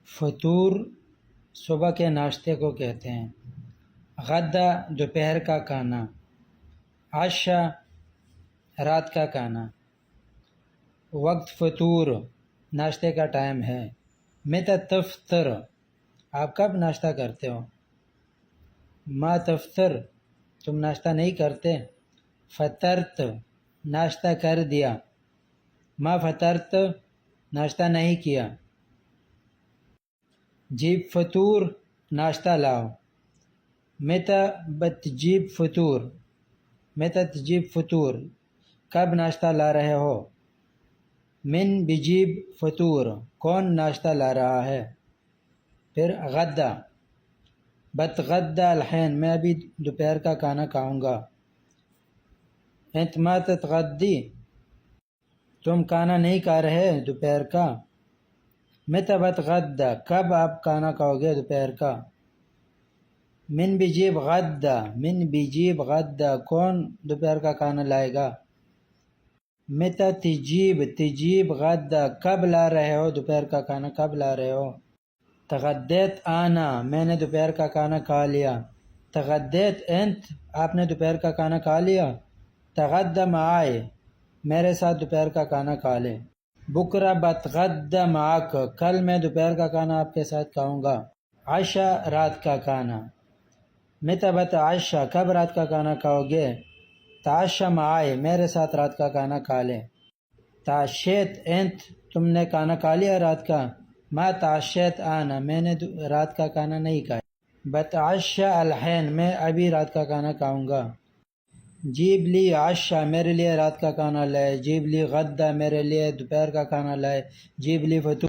فطور صبح کے ناشتے کو کہتے ہیں۔ غدا دوپہر کا کھانا، عشاء رات کا کھانا۔ وقت فطور ناشتے کا ٹائم ہے۔ متى تفطر آپ کب ناشتہ کرتے ہو؟ ما تفطر تم ناشتہ نہیں کرتے۔ فطرت ناشتہ کر دیا۔ ما فطرت ناشتہ نہیں کیا۔ جیب فطور ناشتہ لاؤ۔ متى بتجيب فطور متى تجيب فطور کب ناشتہ لا رہے ہو۔ من بجیب فطور کون ناشتہ لا رہا ہے۔ پھر غدا بتغدى الحين میں ابھی دوپہر کا کھانا کھاؤں گا۔ انت ما تتغدی تم کھانا نہیں کھا رہے دوپہر کا۔ متى بتغدى کب آپ کھانا کھاؤ گے دوپہر کا۔ من بجیب غدا من بجیب غدا کون دوپہر کا کھانا لائے گا۔ متى تجیب غدا کب لا رہے ہو دوپہر کا کھانا کب لا رہے ہو۔ تغدیت آنا میں نے دوپہر کا کھانا کھا لیا۔ تغدیت انت آپ نے دوپہر کا کھانا کھا لیا۔ تغدى معاي میرے ساتھ دوپہر کا کھانا کھا لے۔ بکرہ بتغدى معك کل میں دوپہر کا کھانا آپ کے ساتھ کھاؤں گا۔ عشاء رات کا کھانا۔ متى بتعشى کب رات کا کھانا کھاؤ گے۔ تعشى معاي میرے ساتھ رات کا کھانا کھا لے۔ تعشیت انت تم نے کھانا کھا لیا رات کا۔ ما تعشیت آنا میں نے رات کا کھانا نہیں کھایا۔ بتعشى الحين میں ابھی رات کا کھانا کھاؤں گا۔ جیب لی عشاء میرے لیے رات کا کھانا لائے۔ جیب لی غدا میرے لیے دوپہر کا کھانا لائے۔ جیب لی فطور